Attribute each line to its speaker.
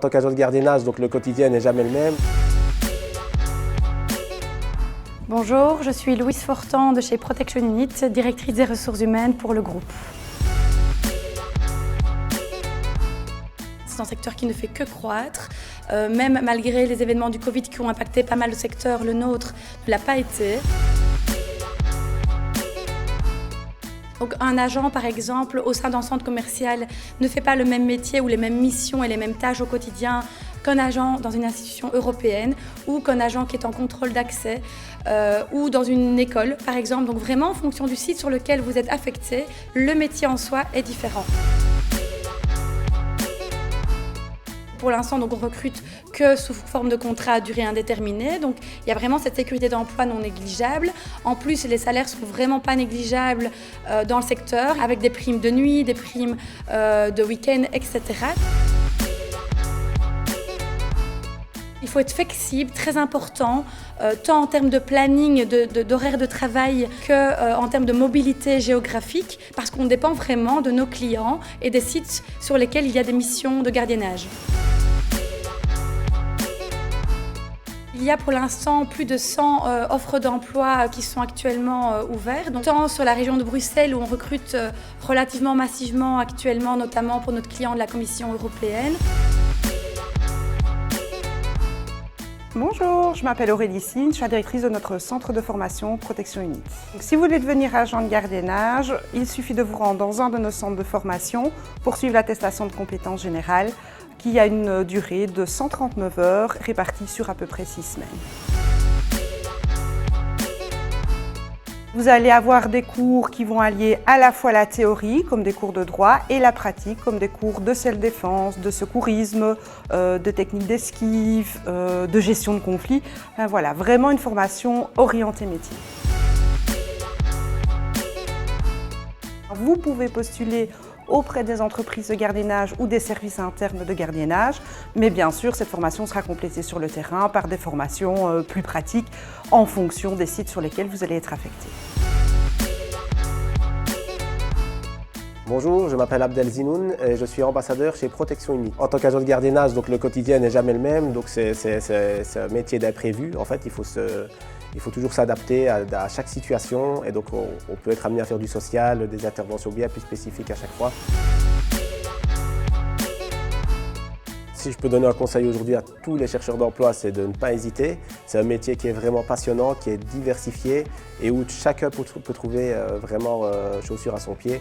Speaker 1: tant qu'agent de gardiennage, donc le quotidien n'est jamais le même.
Speaker 2: Bonjour, je suis Louise Fortan de chez Protection Unit, directrice des ressources humaines pour le groupe. C'est un secteur qui ne fait que croître, même malgré les événements du Covid qui ont impacté pas mal de secteurs, le nôtre ne l'a pas été. Donc un agent, par exemple, au sein d'un centre commercial ne fait pas le même métier ou les mêmes missions et les mêmes tâches au quotidien qu'un agent dans une institution européenne ou qu'un agent qui est en contrôle d'accès ou dans une école, par exemple. Donc vraiment, en fonction du site sur lequel vous êtes affecté, le métier en soi est différent. Pour l'instant, donc, on recrute que sous forme de contrat à durée indéterminée. Donc, il y a vraiment cette sécurité d'emploi non négligeable. En plus, les salaires sont vraiment pas négligeables dans le secteur, avec des primes de nuit, des primes de week-end, etc. Il faut être flexible, très important, tant en termes de planning, d'horaire de travail, qu'en termes de mobilité géographique, parce qu'on dépend vraiment de nos clients et des sites sur lesquels il y a des missions de gardiennage. Il y a pour l'instant plus de 100 offres d'emploi qui sont actuellement ouvertes, donc, tant sur la région de Bruxelles où on recrute relativement massivement actuellement, notamment pour notre client de la Commission européenne.
Speaker 3: Bonjour, je m'appelle Aurélie Sine, je suis la directrice de notre centre de formation Protection Unit. Donc, si vous voulez devenir agent de gardiennage, il suffit de vous rendre dans un de nos centres de formation pour suivre l'attestation de compétences générales qui a une durée de 139 heures répartie sur à peu près 6 semaines. Vous allez avoir des cours qui vont allier à la fois la théorie, comme des cours de droit, et la pratique, comme des cours de self-défense, de secourisme, de techniques d'esquive, de gestion de conflits. Enfin, voilà, vraiment une formation orientée métier. Vous pouvez postuler auprès des entreprises de gardiennage ou des services internes de gardiennage. Mais bien sûr, cette formation sera complétée sur le terrain par des formations plus pratiques en fonction des sites sur lesquels vous allez être affecté.
Speaker 1: Bonjour, je m'appelle Abdel Zinoun et je suis ambassadeur chez Protection Unit. En tant qu'agent de gardiennage, donc le quotidien n'est jamais le même, donc c'est un métier d'imprévu. En fait, il faut toujours s'adapter à chaque situation et donc on peut être amené à faire du social, des interventions bien plus spécifiques à chaque fois. Si je peux donner un conseil aujourd'hui à tous les chercheurs d'emploi, c'est de ne pas hésiter. C'est un métier qui est vraiment passionnant, qui est diversifié et où chacun peut trouver vraiment chaussure à son pied.